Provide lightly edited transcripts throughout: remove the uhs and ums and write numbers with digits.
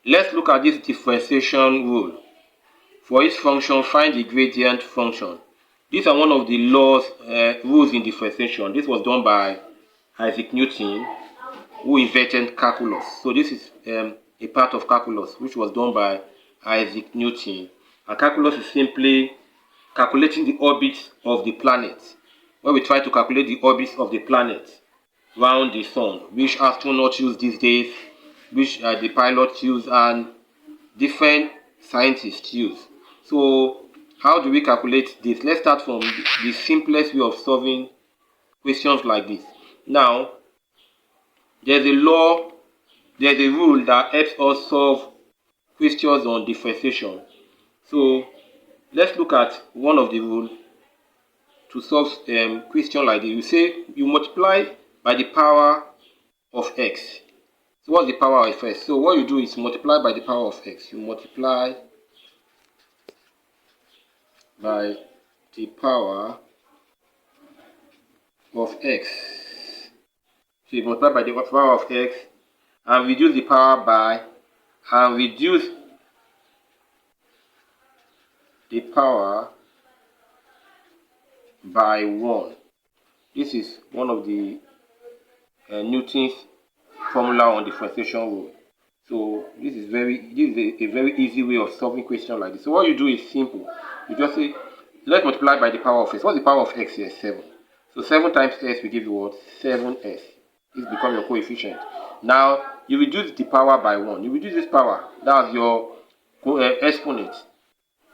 Let's look at this differentiation rule. For each function, find the gradient function. These are one of the rules in differentiation. This was done by Isaac Newton, who invented calculus. So this is a part of calculus, which was done by Isaac Newton. And calculus is simply calculating the orbit of the planet. When we try to calculate the orbit of the planet around the sun, which astronauts use these days, which the pilots use, and different scientists use. So how do we calculate this? Let's start from the simplest way of solving questions like this. Now, there's a rule that helps us solve questions on differentiation. So let's look at one of the rules to solve question like this. You say you multiply by the power of x. So what's the power of x? So what you do is multiply by the power of x. You multiply by the power of x. So you multiply by the power of x and reduce the power by, and reduce the power by 1. This is one of the Newton's formula on differentiation rule. So this is a very easy way of solving questions like this. So what you do is simple. You just say, let's multiply by the power of x. What's the power of x here? 7. So 7 times s will give you what? 7s. This becomes your coefficient. Now you reduce the power by 1. You reduce this power. That's your exponent.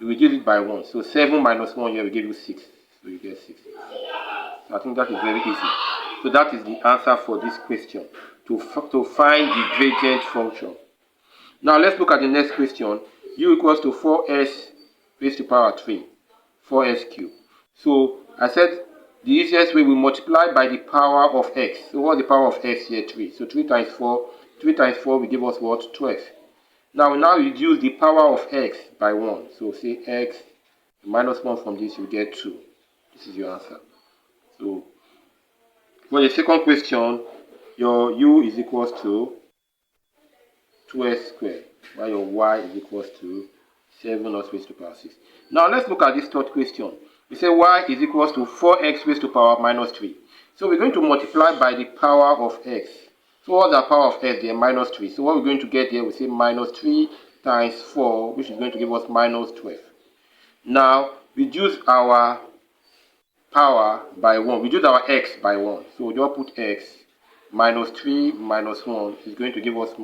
You reduce it by 1. So 7 minus 1 here will give you 6. So you get 6. So I think that is very easy. So that is the answer for this question, to find the gradient function. Now let's look at the next question. U equals to 4s raised to power 3, 4s cubed. So I said the easiest way we multiply by the power of x. So what's the power of x here? 3. So 3 times 4. 3 times 4 will give us what? 12. Now we reduce the power of x by 1. So say x minus 1 from this, you get 2. This is your answer. So for the second question, your u is equals to 2s squared, while your y is equals to 7 raised to power 6. Now let's look at this third question. We say y is equals to 4x raised to power minus 3. So we're going to multiply by the power of x. So what's the power of x there? Minus 3. So what we're going to get here, we say minus 3 times 4, which is going to give us minus 12. Now reduce our power by 1. Reduce our x by 1. So we'll just put x minus 3 minus 1 is going to give us minus